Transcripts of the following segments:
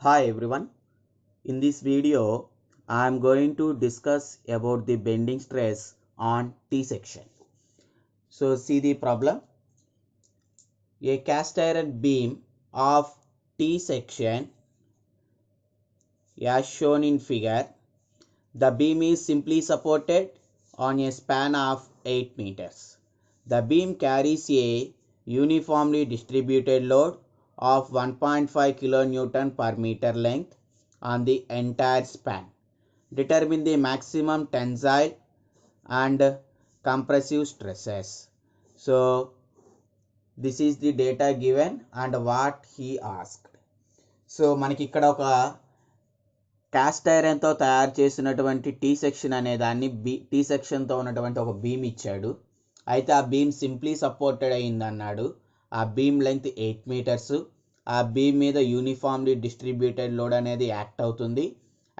Hi everyone. In this video, I am going to discuss about the bending stress on T section. So see the problem. A cast iron beam of T section as shown in figure. The beam is simply supported on a span of 8 meters. The beam carries a uniformly distributed load of 1.5 kN per meter length on the entire span. Determine the maximum tensile and compressive stresses. So this is the data given and what he asked. So మనకి ఇక్కడ ఒక cost ఐరన్తో తయారు చేసినటువంటి tea section అనే దాన్ని tea సెక్షన్తో ఉన్నటువంటి ఒక beam ఇచ్చాడు. అయితే ఆ బీమ్ సింప్లీ సపోర్టెడ్ అయింది అన్నాడు. ఆ బీమ్ లెంగ్త్ 8 మీటర్స్. ఆ బీమ్ మీద యూనిఫామ్లీ డిస్ట్రిబ్యూటెడ్ లోడ్ అనేది యాక్ట్ అవుతుంది.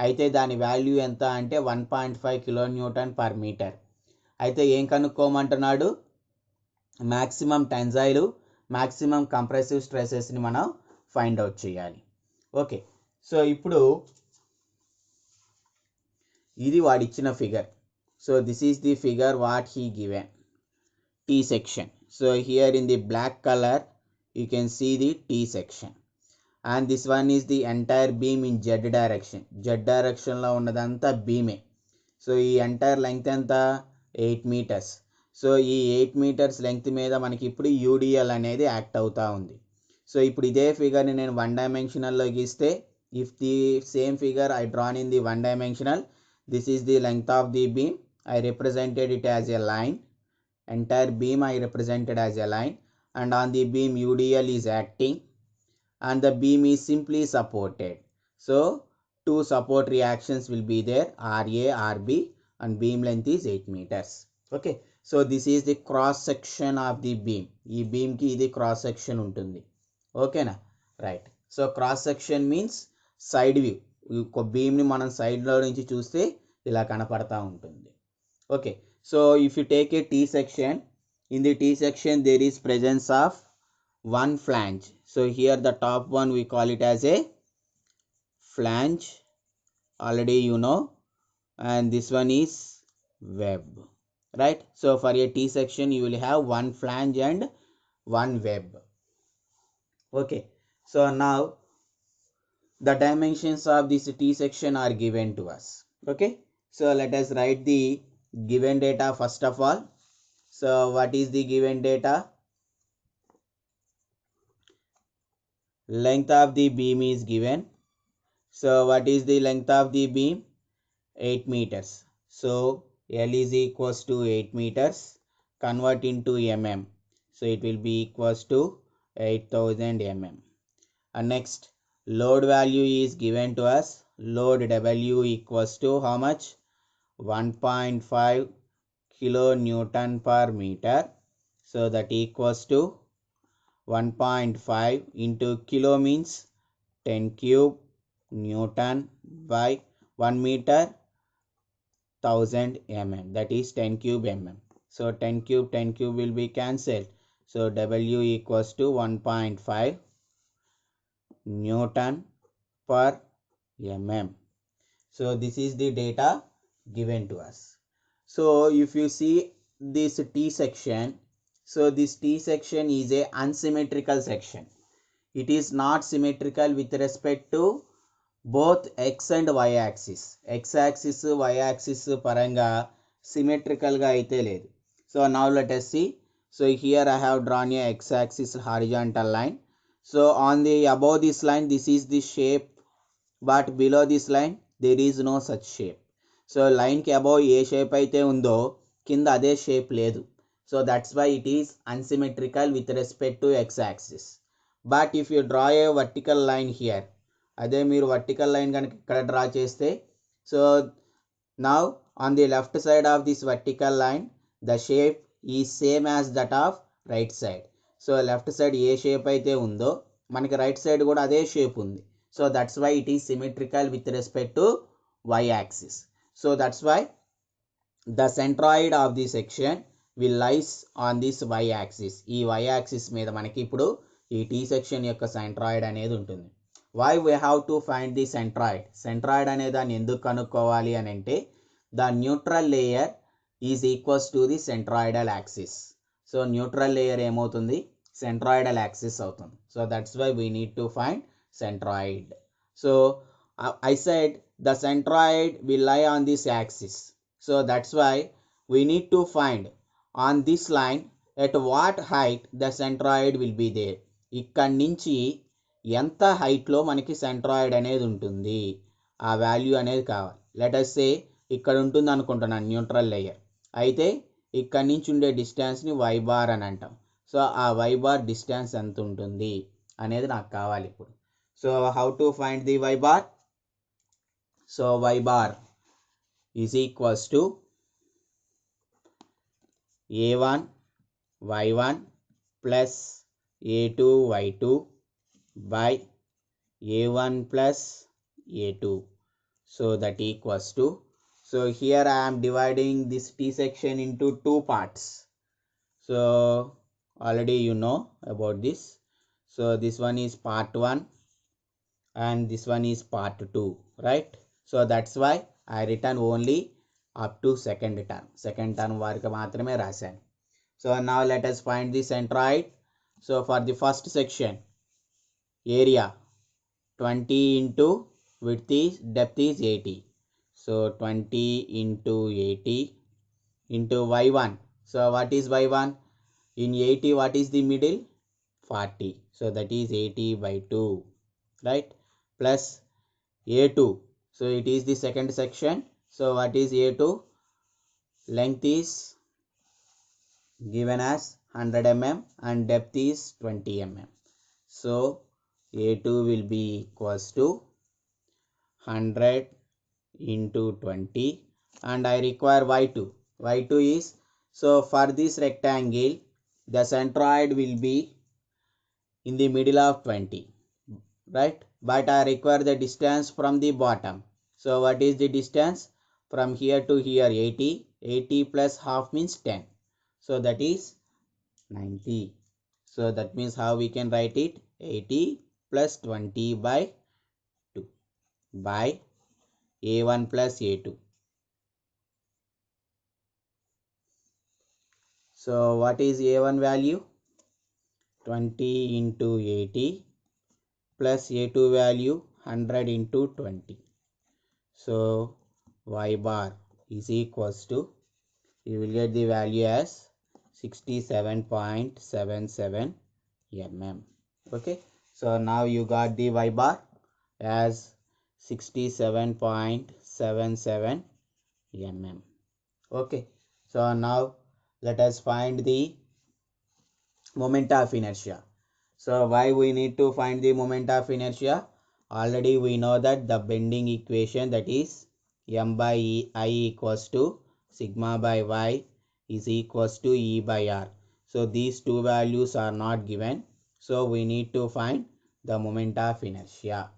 అయితే దాని వాల్యూ ఎంత అంటే 1.5 kN per మీటర్. అయితే ఏం కనుక్కోమంటున్నాడు? మ్యాక్సిమం టెన్జైల్, మ్యాక్సిమం కంప్రెసివ్ స్ట్రెసెస్ని మనం ఫైండ్ అవుట్ చేయాలి. ఓకే, సో ఇప్పుడు ఇది వాడిచ్చిన figure. So this is the figure what he given. T section. So here in the black color you can see the T section. And this one is the entire beam in Z direction. Z direction లో ఉన్నదంతా బీమే. So ఈ entire length ఎంత? 8 metres. So ఈ 8 metres length మీద మనకి ఇప్పుడు UDL అనేది act అవుతూ ఉంది. సో ఇప్పుడు ఇదే ఫిగర్ని నేను 1 డైమెన్షనల్లో గీస్తే, if the same figure I drawn in the 1 dimensional, this is the length of the beam. I represented it as a line. Entire beam I represented as a line, and on the beam UDL is acting and the beam is simply supported. So two support reactions will be there, RA, RB, and beam length is 8 meters. Okay, so this is the cross section of the beam. Ee beam ki idi cross section untundi. Okay na, right. So cross section means side view. Beam ni మనం side లో నుంచి చూస్తే ఇలా కనపడతా ఉంటుంది. Okay, so if you take a T section, in the T section there is presence of one flange. So here the top one we call it as a flange, already you know, and this one is web, right? So for a T section you will have one flange and one web. Okay, so now the dimensions of this T section are given to us. Okay, so let us write the given data first of all. So what is the given data? Length of the beam is given. So what is the length of the beam? 8 meters. So L is equals to 8 meters. Convert into mm. So it will be equals to 8000 mm. And next, load value is given to us. Load W equals to how much? 1.5 kilonewton per meter. So that equals to 1.5 into kilo means 10 cube newton by 1 meter 1000 mm, that is 10 cube mm. So 10 cube will be cancelled. So W equals to 1.5 newton per mm. So this is the data given to us. So if you see this T section, so this T section is a unsymmetrical section. It is not symmetrical with respect to both x and y axis. X axis, y axis paranga symmetrical ga aithe ledu. So now let us see. So here I have drawn a x axis horizontal line. So on the above this line, this is the shape, but below this line there is no such shape. So line ki above A shape అయితే ఉందో కింద అదే shape లేదు. So that's why it is unsymmetrical with respect to x axis. But if you draw a vertical line here, అదే మీరు vertical line కనుక ఇక్కడ draw చేస్తే, so now on the left side of this vertical line the shape is same as that of right side. So left side A shape అయితే ఉందో మనకి right side కూడా అదే షేప్ ఉంది. So that's why it is symmetrical with respect to y axis. So that's why the centroid of the section will lies on this y axis. ఈ y axis మీద మనకి ఇప్పుడు ఈ T section యొక్క centroid అనేది ఉంటుంది. why we have to find the centroid. Centroid అనే దాన్ని ఎందుకు కనుక్కోవాలి అని అంటే the neutral layer is equals to the centroidal axis. So neutral layer ఏమవుతుంది, centroidal axis అవుతుంది. So that's why we need to find centroid. So I said the centroid will lie on this axis. So that's why we need to find on this line at what height the centroid will be there. ఇక్కడ నుంచి ఎంత హైట్లో మనకి centroid అనేది ఉంటుంది ఆ value అనేది కావాలి. లెట్ అస్ సే ఇక్కడ ఉంటుంది అనుకుంటున్నాను న్యూట్రల్ లేయర్, అయితే ఇక్కడ నుంచి ఉండే డిస్టెన్స్ని వై బార్ అని అంటాం. సో ఆ వై బార్ డిస్టెన్స్ ఎంత ఉంటుంది అనేది నాకు కావాలి ఇప్పుడు. So how to find the y bar? So y bar is equals to a1 y1 plus a2 y2 by a1 plus a2. So that equals to, so here I am dividing this T section into two parts. So already you know about this. So this one is part 1 and this one is part 2, right? So that's why I written only up to second term వరకు మాత్రమే రాశాను. So now let us find the centroid. So for the first section, area 20 into width is, depth is 80. So 20 into 80 into y1. So what is y1? In 80 what is the middle? 40. So that is 80 by 2, right? Plus a2. So it is the second section. So what is a2? Length is given as 100 mm and depth is 20 mm. So a2 will be equals to 100 into 20 and I require y2. y2 is, so for this rectangle the centroid will be in the middle of 20, right? But I require the distance from the bottom. So what is the distance from here to here? 80. 80 plus half means 10. So that is 90. So that means how we can write it? 80 plus 20 by 2 by a1 plus a2. So what is a1 value? 20 into 80 plus a2 value 100 into 20. So y bar is equals to, you will get the value as 67.77 mm. Okay, so now you got the y bar as 67.77 mm. Okay, so now let us find the moment of inertia. So why we need to find the moment of inertia? Already we know that the bending equation, that is m by I equals to sigma by y is equals to E by R. So these two values are not given. So we need to find the moment of inertia.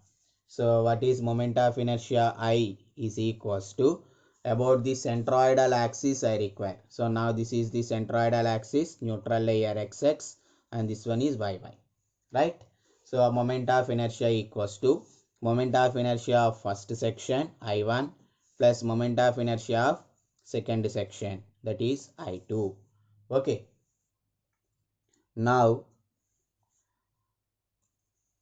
So what is moment of inertia? I is equals to, about the centroidal axis I require. So now this is the centroidal axis, neutral layer xx, and this one is yy, right? So moment of inertia equals to moment of inertia of first section I1 plus moment of inertia of second section, that is I2. Okay, now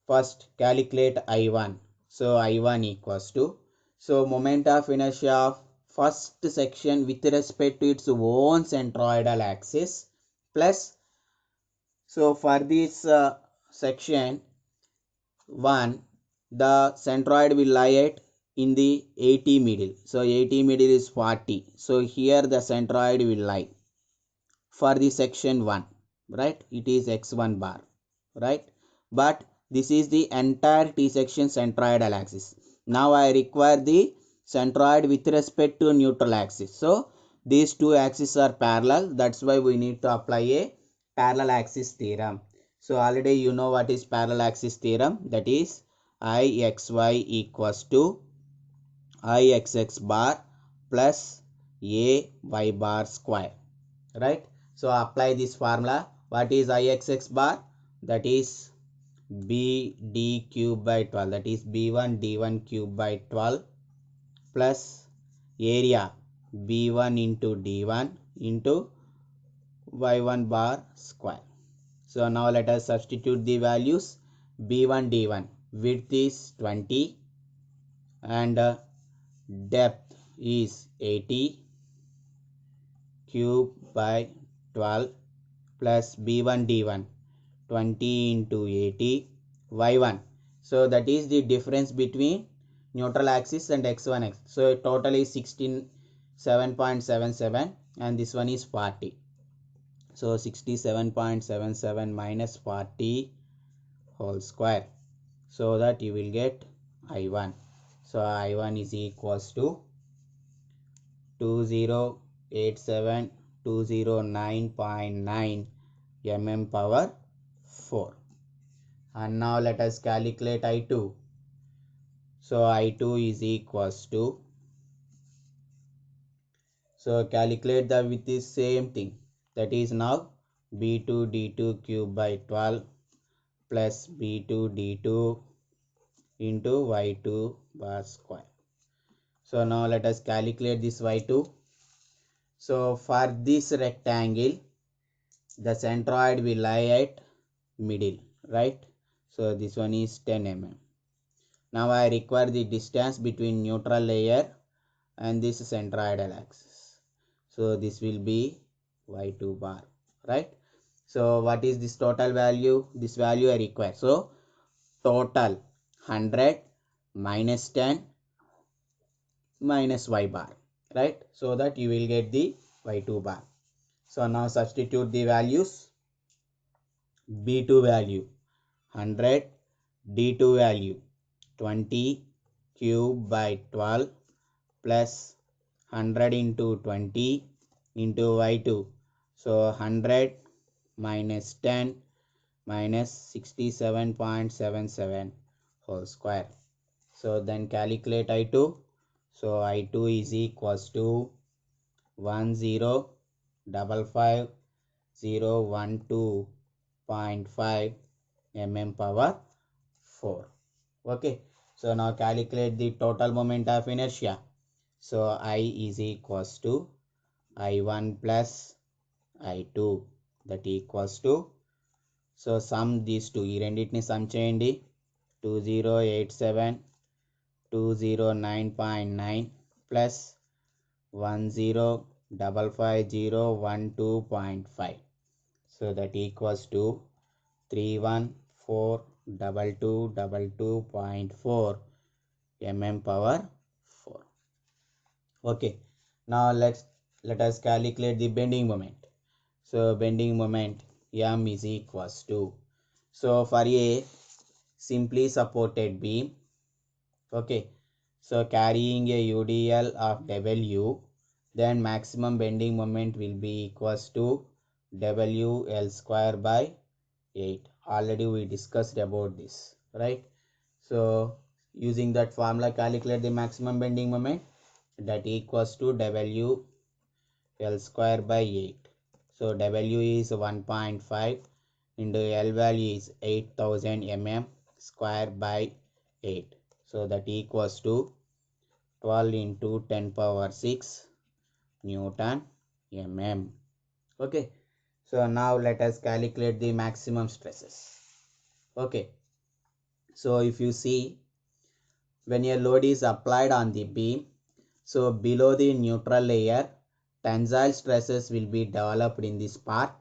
first calculate I1. So I1 equals to, so moment of inertia of first section with respect to its own centroidal axis plus, so for this section 1 the centroid will lie at in the 80 middle. So 80 middle is 40. So here the centroid will lie for the section 1, right? It is x1 bar, right? But this is the entire T section centroidal axis. Now I require the centroid with respect to neutral axis. So these two axes are parallel. That's why we need to apply a parallel axis theorem. So already you know what is parallel axis theorem. That is IXY equals to IXX bar plus AY bar square, right? So apply this formula. What is IXX bar? That is BD cube by 12, that is B1 D1 cube by 12 plus area B1 into D1 into Y1 bar square. So now let us substitute the values. B1 D1 width is 20 and depth is 80 cube by 12 plus B1 D1 20 into 80 Y1. So that is the difference between neutral axis and x1 axis. So total is 67.77 and this one is 40. So 67.77 minus 40 whole square. So that you will get I1. So I1 is equals to 2087.209.9 mm power 4. And now let us calculate I2. So I2 is equals to, so calculate the with the same thing, that is now B2 D2 cube by 12 plus B2 D2 into Y2 bar square. So now let us calculate this Y2. So for this rectangle, the centroid will lie at middle, right? So this one is 10 mm. Now I require the distance between neutral layer and this centroidal axis. So this will be Y2 bar, right? So what is this total value? This value I require. So total 100 minus 10 minus Y bar, right? So that you will get the Y2 bar. So now substitute the values. B2 value 100, D2 value 20 cube by 12 plus 100 into 20 into Y2. So 100 minus 10 minus 67.77 whole square. So then calculate I2. So I2 is equals to 1055.012.5 mm power 4. Okay. So now calculate the total moment of inertia. So I is equals to I1 plus I2, that equals to, so sum these two, ఈ రెండింటిని sum చేయండి, 2087.209.9 plus 1055.012.5. So that equals to 3142222.4 mm power 4. Okay, now let us calculate the bending moment. So bending moment M is equals to, so for a simply supported beam, okay, so carrying a UDL of W, then maximum bending moment will be equals to WL square by 8. Already we discussed about this, right? So using that formula, calculate the maximum bending moment, that equals to WL square by 8. So W is 1.5 into L value is 8000 mm square by 8. So that equals to 12 into 10 power 6 Newton mm. Okay. So now let us calculate the maximum stresses. Okay. So if you see, when a load is applied on the beam, so below the neutral layer, tensile stresses will be developed in this part,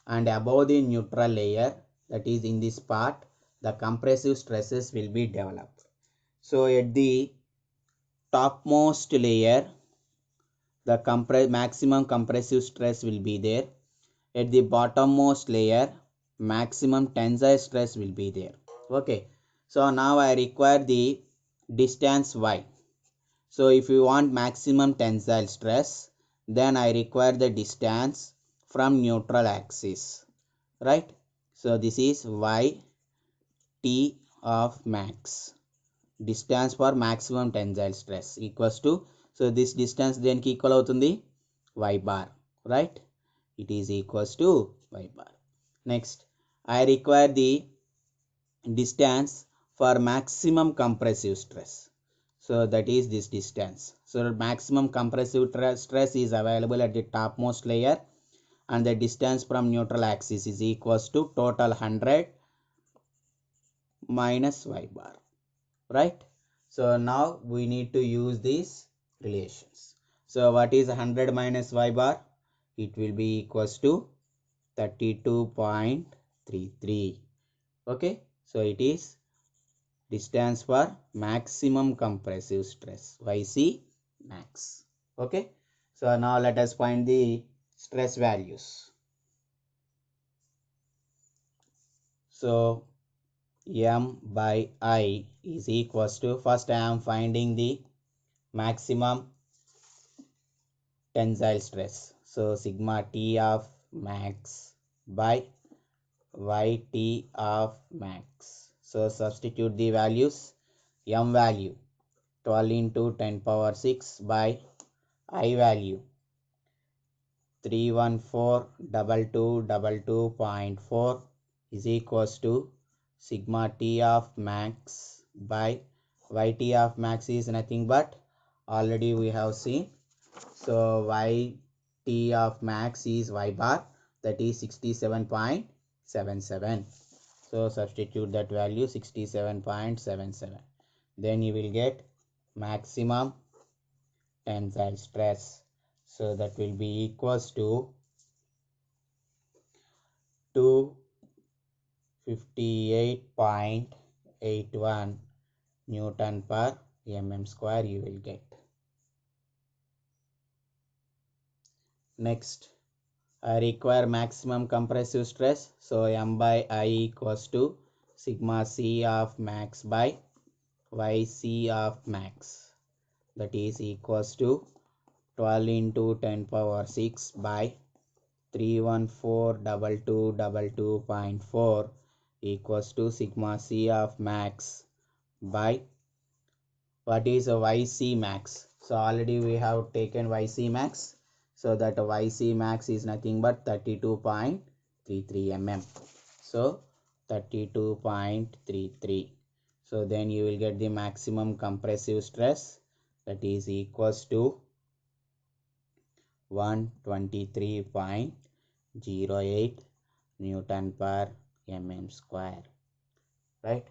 and above the neutral layer, that is in this part, the compressive stresses will be developed. So at the topmost layer, the maximum compressive stress will be there. At the bottommost layer, maximum tensile stress will be there. Okay, so now I require the distance y. So if you want maximum tensile stress, then I require the distance from neutral axis, right? So this is y t of max, distance for maximum tensile stress equals to, so this distance then equal avutundi y bar, right? It is equals to y bar. Next I require the distance for maximum compressive stress. So that is this distance. So maximum compressive stress is available at the topmost layer, and the distance from neutral axis is equals to total 100 minus y bar, right? So now we need to use these relations. So what is 100 minus y bar? It will be equals to 32.33. Okay, so it is distance for maximum compressive stress, YC max. Okay, so now let us find the stress values. So M by I is equals to, first I am finding the maximum tensile stress. So sigma T of max by YT of max. So substitute the values. M value 12 into 10 power 6 by I value 3142222.4 is equals to sigma T of max by YT of max is nothing but already we have seen. So YT of max is y bar, that is 67.77. So substitute that value 67.77. Then you will get maximum tensile stress. So that will be equals to 258.81 Newton per mm square you will get. Next, I require maximum compressive stress. So M by I equals to sigma C of max by YC of max, that is equals to 12 into 10 power 6 by 3142222.4 equals to sigma C of max by what is a YC max. So already we have taken YC max. So that YC max is nothing but 32.33 mm. So 32.33. So then you will get the maximum compressive stress, that is equals to 123.08 Newton per mm square, right?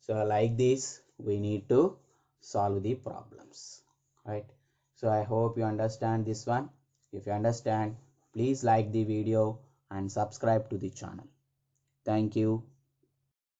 So like this we need to solve the problems, right? So I hope you understand this one. If you understand, please like the video and subscribe to the channel. Thank you.